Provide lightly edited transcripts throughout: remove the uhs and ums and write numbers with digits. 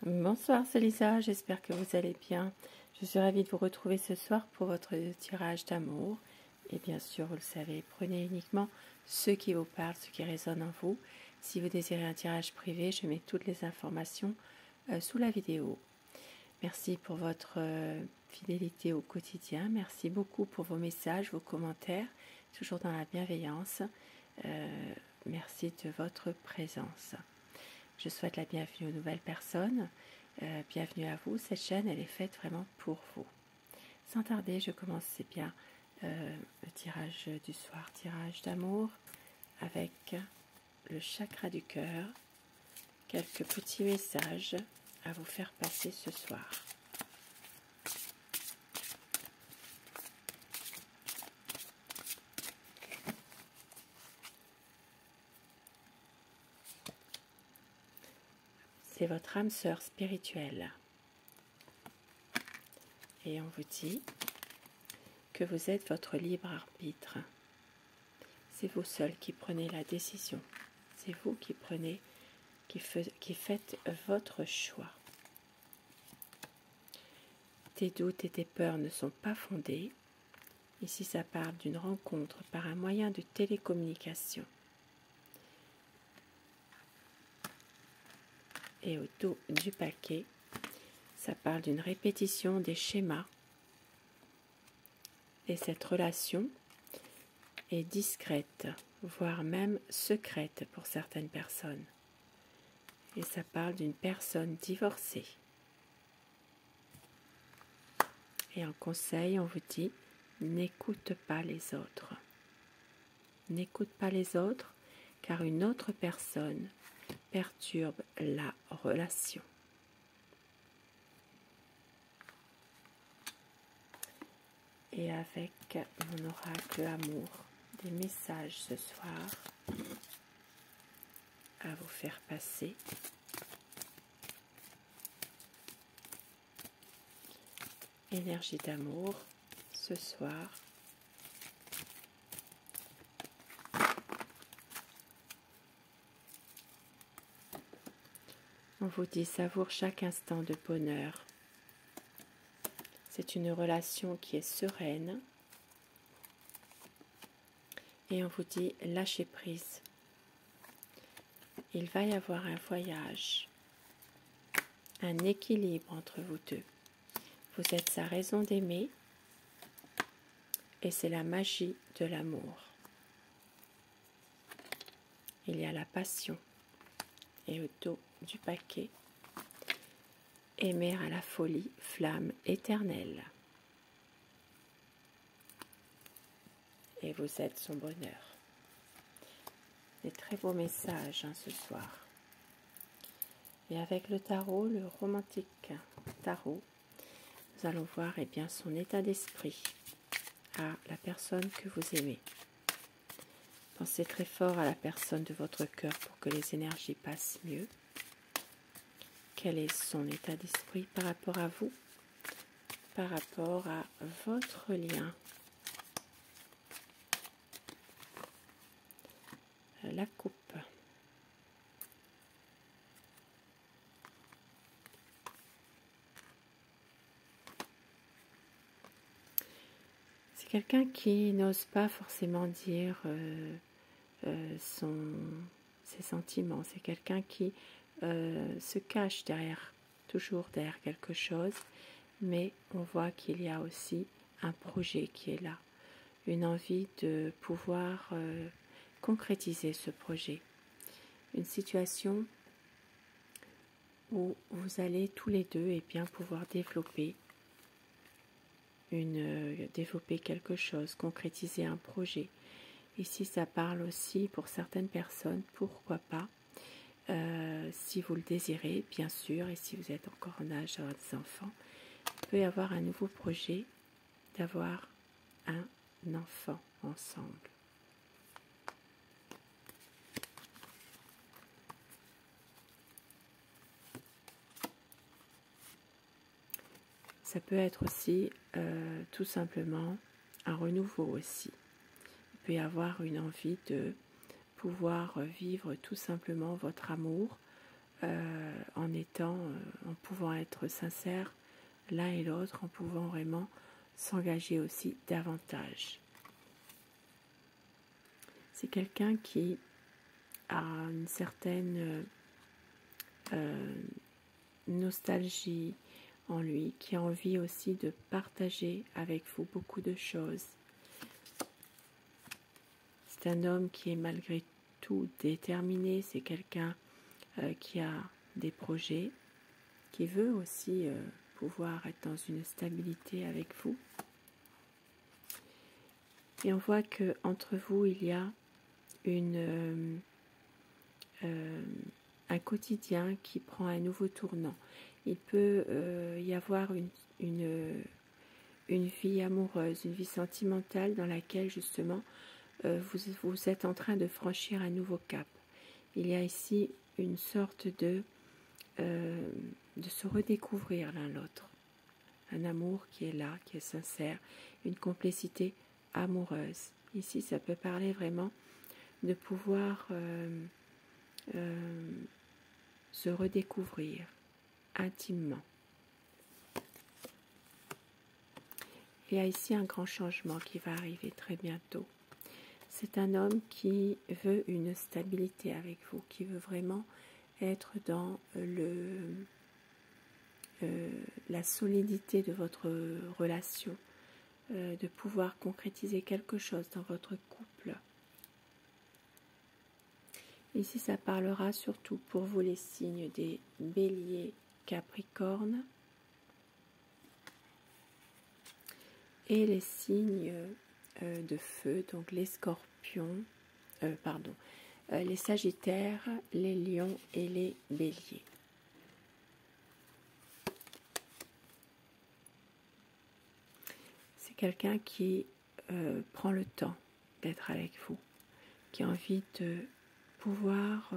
Bonsoir, c'est Lisa, j'espère que vous allez bien. Je suis ravie de vous retrouver ce soir pour votre tirage d'amour. Et bien sûr, vous le savez, prenez uniquement ce qui vous parle, ce qui résonne en vous. Si vous désirez un tirage privé, je mets toutes les informations sous la vidéo. Merci pour votre fidélité au quotidien. Merci beaucoup pour vos messages, vos commentaires, toujours dans la bienveillance. Merci de votre présence. Je souhaite la bienvenue aux nouvelles personnes. Bienvenue à vous. Cette chaîne, elle est faite vraiment pour vous. Sans tarder, je commence bien le tirage du soir, tirage d'amour avec le chakra du cœur. Quelques petits messages à vous faire passer ce soir. C'est votre âme sœur spirituelle. Et on vous dit que vous êtes votre libre arbitre. C'est vous seul qui prenez la décision. C'est vous qui prenez, qui faites votre choix. Tes doutes et tes peurs ne sont pas fondés. Ici, ça parle d'une rencontre par un moyen de télécommunication. Et au dos du paquet, ça parle d'une répétition des schémas. Et cette relation est discrète, voire même secrète pour certaines personnes. Et ça parle d'une personne divorcée. Et en conseil, on vous dit, n'écoute pas les autres. N'écoute pas les autres, car une autre personne perturbe la relation. Et avec mon oracle amour, des messages ce soir à vous faire passer. Énergie d'amour ce soir. On vous dit savoure chaque instant de bonheur. C'est une relation qui est sereine. Et on vous dit lâchez prise. Il va y avoir un voyage, un équilibre entre vous deux. Vous êtes sa raison d'aimer et c'est la magie de l'amour. Il y a la passion et au dos du paquet, aimer à la folie, flamme éternelle. Et vous êtes son bonheur. Des très beaux messages ce soir. Et avec le tarot, le romantique tarot, nous allons voir bien, son état d'esprit à la personne que vous aimez. Pensez très fort à la personne de votre cœur pour que les énergies passent mieux. Quel est son état d'esprit par rapport à vous, par rapport à votre lien? La coupe. C'est quelqu'un qui n'ose pas forcément dire ses sentiments. C'est quelqu'un qui se cache toujours derrière quelque chose, mais on voit qu'il y a aussi un projet qui est là, une envie de pouvoir concrétiser ce projet. Une situation où vous allez tous les deux bien pouvoir développer quelque chose, concrétiser un projet. Ici, ça parle aussi pour certaines personnes, pourquoi pas, si vous le désirez, bien sûr, et si vous êtes encore en âge d'avoir des enfants, il peut y avoir un nouveau projet d'avoir un enfant ensemble. Ça peut être aussi tout simplement un renouveau aussi. Il peut y avoir une envie de pouvoir vivre tout simplement votre amour en étant, en pouvant être sincères l'un et l'autre, en pouvant vraiment s'engager aussi davantage. C'est quelqu'un qui a une certaine nostalgie en lui, qui a envie aussi de partager avec vous beaucoup de choses. C'est un homme qui est malgré tout déterminé, c'est quelqu'un qui a des projets, qui veut aussi pouvoir être dans une stabilité avec vous. Et on voit que entre vous, il y a un quotidien qui prend un nouveau tournant. Il peut y avoir une vie amoureuse, une vie sentimentale dans laquelle justement vous êtes en train de franchir un nouveau cap. Il y a ici une sorte de se redécouvrir l'un l'autre. Un amour qui est là, qui est sincère, une complicité amoureuse. Ici, ça peut parler vraiment de pouvoir se redécouvrir intimement. Il y a ici un grand changement qui va arriver très bientôt. C'est un homme qui veut une stabilité avec vous, qui veut vraiment être dans la solidité de votre relation, de pouvoir concrétiser quelque chose dans votre couple. Ici, ça parlera surtout pour vous les signes des béliers, capricornes et les signes de feu, donc les scorpions, les sagittaires, les lions et les béliers. C'est quelqu'un qui prend le temps d'être avec vous, qui a envie de pouvoir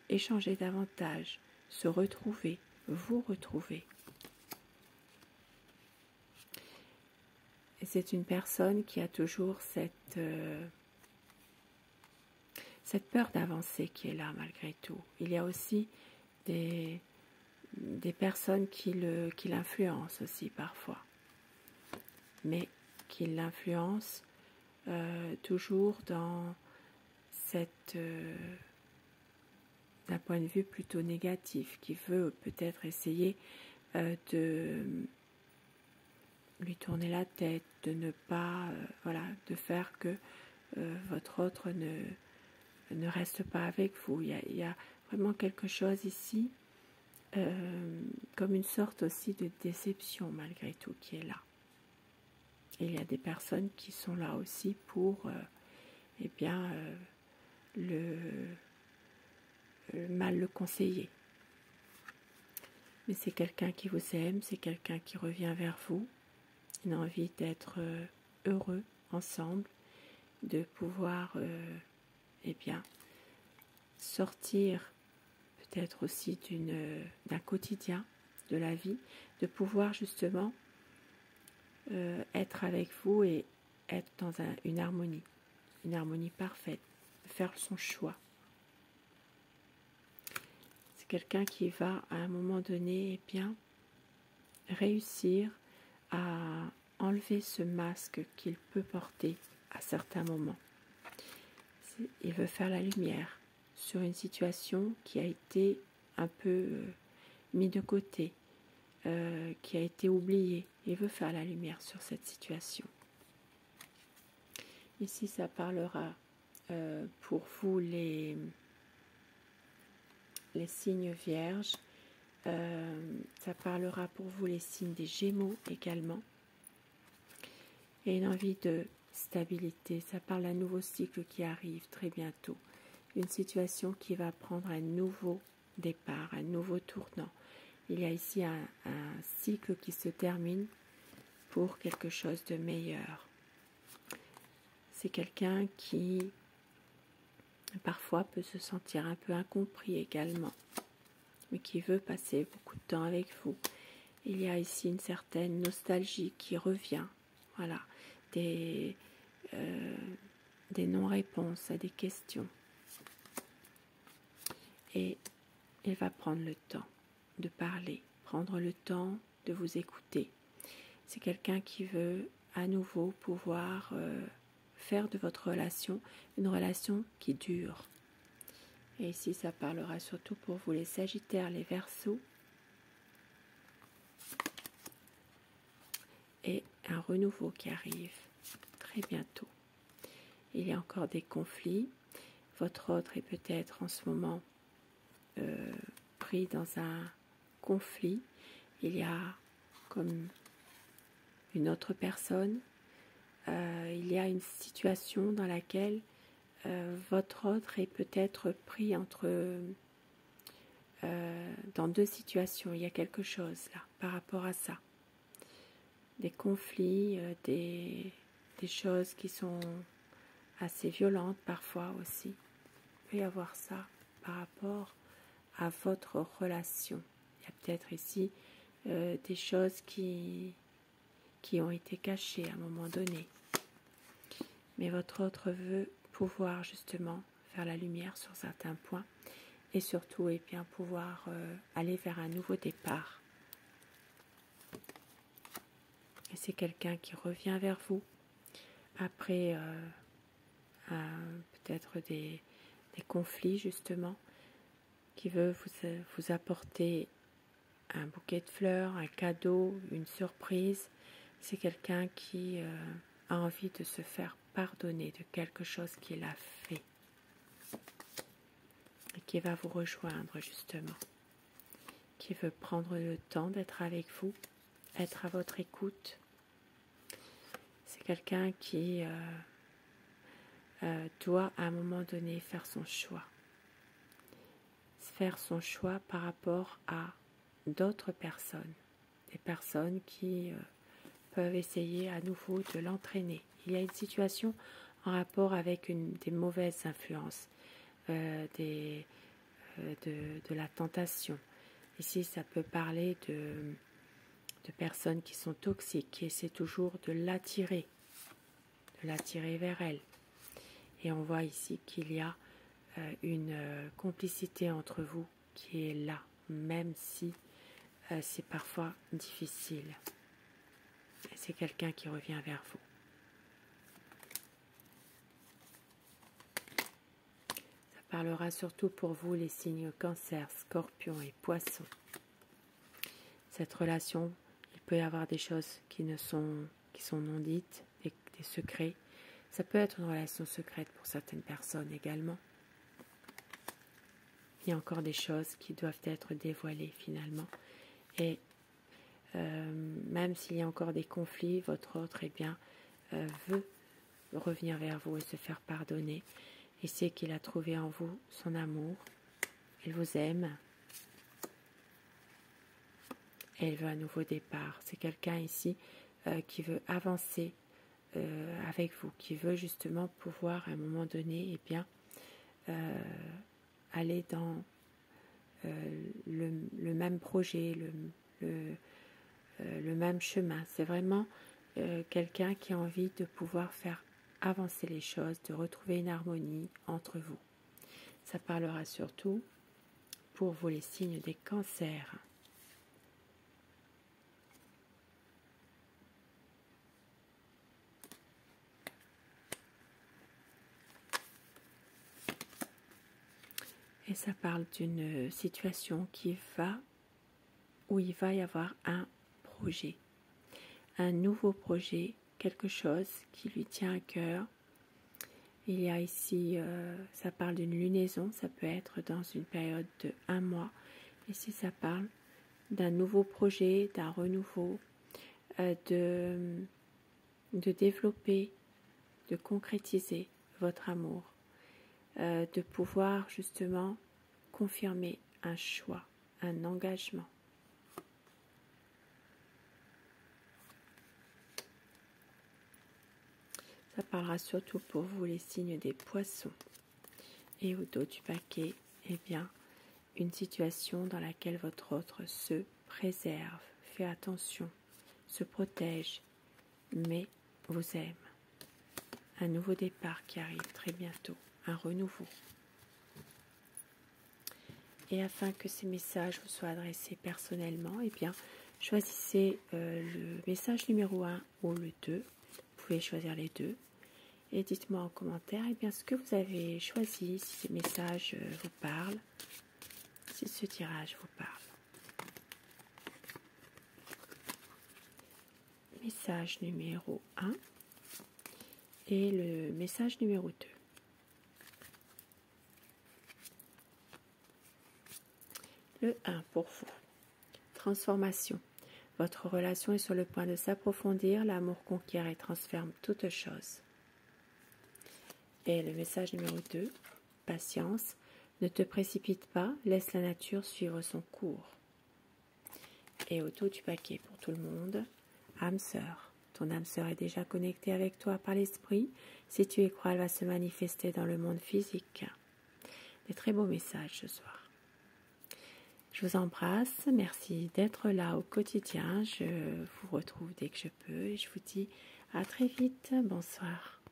échanger davantage, se retrouver, vous retrouver. Et c'est une personne qui a toujours cette peur d'avancer qui est là malgré tout. Il y a aussi des personnes qui l'influencent aussi parfois, mais qui l'influencent toujours dans d'un point de vue plutôt négatif, qui veut peut-être essayer de lui tourner la tête, de ne pas, de faire que votre autre ne reste pas avec vous. Il y a vraiment quelque chose ici, comme une sorte aussi de déception malgré tout qui est là. Et il y a des personnes qui sont là aussi pour mal le conseiller. Mais c'est quelqu'un qui vous aime, c'est quelqu'un qui revient vers vous. Il a envie d'être heureux ensemble, de pouvoir sortir peut-être aussi d'un quotidien de la vie, de pouvoir justement être avec vous et être dans une harmonie parfaite, faire son choix. C'est quelqu'un qui va à un moment donné réussir à enlever ce masque qu'il peut porter à certains moments. Il veut faire la lumière sur une situation qui a été un peu mise de côté, qui a été oubliée. Il veut faire la lumière sur cette situation. Ici, ça parlera pour vous les signes vierges. Ça parlera pour vous les signes des Gémeaux également. Et une envie de stabilité. Ça parle d'un nouveau cycle qui arrive très bientôt. Une situation qui va prendre un nouveau départ, un nouveau tournant. Il y a ici un cycle qui se termine pour quelque chose de meilleur. C'est quelqu'un qui parfois peut se sentir un peu incompris également, mais qui veut passer beaucoup de temps avec vous. Il y a ici une certaine nostalgie qui revient, des non-réponses à des questions. Et il va prendre le temps. de parler, prendre le temps de vous écouter. C'est quelqu'un qui veut à nouveau pouvoir faire de votre relation une relation qui dure. Et ici, ça parlera surtout pour vous les Sagittaires, les Verseaux. Et un renouveau qui arrive très bientôt. Il y a encore des conflits. Votre autre est peut-être en ce moment pris dans un conflit. Il y a comme une autre personne. Il y a une situation dans laquelle votre autre est peut-être pris dans deux situations. Il y a quelque chose là par rapport à ça. Des conflits, des choses qui sont assez violentes parfois aussi. Il peut y avoir ça par rapport à votre relation. Il y a peut-être ici des choses qui ont été cachées à un moment donné. Mais votre autre veut pouvoir justement faire la lumière sur certains points et surtout bien, pouvoir aller vers un nouveau départ. Et c'est quelqu'un qui revient vers vous après peut-être des conflits justement, qui veut vous apporter un bouquet de fleurs, un cadeau, une surprise. C'est quelqu'un qui a envie de se faire pardonner de quelque chose qu'il a fait et qui va vous rejoindre justement, qui veut prendre le temps d'être avec vous, être à votre écoute. C'est quelqu'un qui doit à un moment donné faire son choix. Faire son choix par rapport à d'autres personnes. Des personnes qui peuvent essayer à nouveau de l'entraîner. Il y a une situation en rapport avec des mauvaises influences, de la tentation. Ici, ça peut parler de personnes qui sont toxiques, qui essaient toujours de l'attirer vers elles. Et on voit ici qu'il y a une complicité entre vous qui est là, même si c'est parfois difficile. C'est quelqu'un qui revient vers vous. Ça parlera surtout pour vous les signes Cancer, Scorpion et Poisson. Cette relation, il peut y avoir des choses qui sont non dites, des secrets. Ça peut être une relation secrète pour certaines personnes également. Il y a encore des choses qui doivent être dévoilées finalement. Et même s'il y a encore des conflits, votre autre veut revenir vers vous et se faire pardonner. Il sait qu'il a trouvé en vous son amour. Il vous aime. Et il veut un nouveau départ. C'est quelqu'un ici qui veut avancer avec vous, qui veut justement pouvoir à un moment donné aller dans le même projet, le même chemin. C'est vraiment quelqu'un qui a envie de pouvoir faire avancer les choses, de retrouver une harmonie entre vous. Ça parlera surtout pour vous les signes des cancers. Et ça parle d'une situation où il va y avoir un projet, un nouveau projet, quelque chose qui lui tient à cœur. Il y a ici, ça parle d'une lunaison, ça peut être dans une période de 1 mois. Ici, ça parle d'un nouveau projet, d'un renouveau, de développer, de concrétiser votre amour, de pouvoir justement confirmer un choix, un engagement. Ça parlera surtout pour vous les signes des poissons. Et au dos du paquet, une situation dans laquelle votre autre se préserve, fait attention, se protège, mais vous aime. Un nouveau départ qui arrive très bientôt, un renouveau. Et afin que ces messages vous soient adressés personnellement, eh bien, choisissez le message numéro 1 ou le 2. Vous pouvez choisir les deux. Et dites-moi en commentaire eh bien, ce que vous avez choisi, si ces messages vous parlent, si ce tirage vous parle. Message numéro 1 et le message numéro 2. Le 1 pour vous. Transformation. Votre relation est sur le point de s'approfondir, l'amour conquiert et transforme toute chose. Et le message numéro 2, patience. Ne te précipite pas, laisse la nature suivre son cours. Et au dos du paquet pour tout le monde, âme sœur. Ton âme sœur est déjà connectée avec toi par l'esprit. Si tu y crois, elle va se manifester dans le monde physique. Des très beaux messages ce soir. Je vous embrasse, merci d'être là au quotidien. Je vous retrouve dès que je peux et je vous dis à très vite. Bonsoir.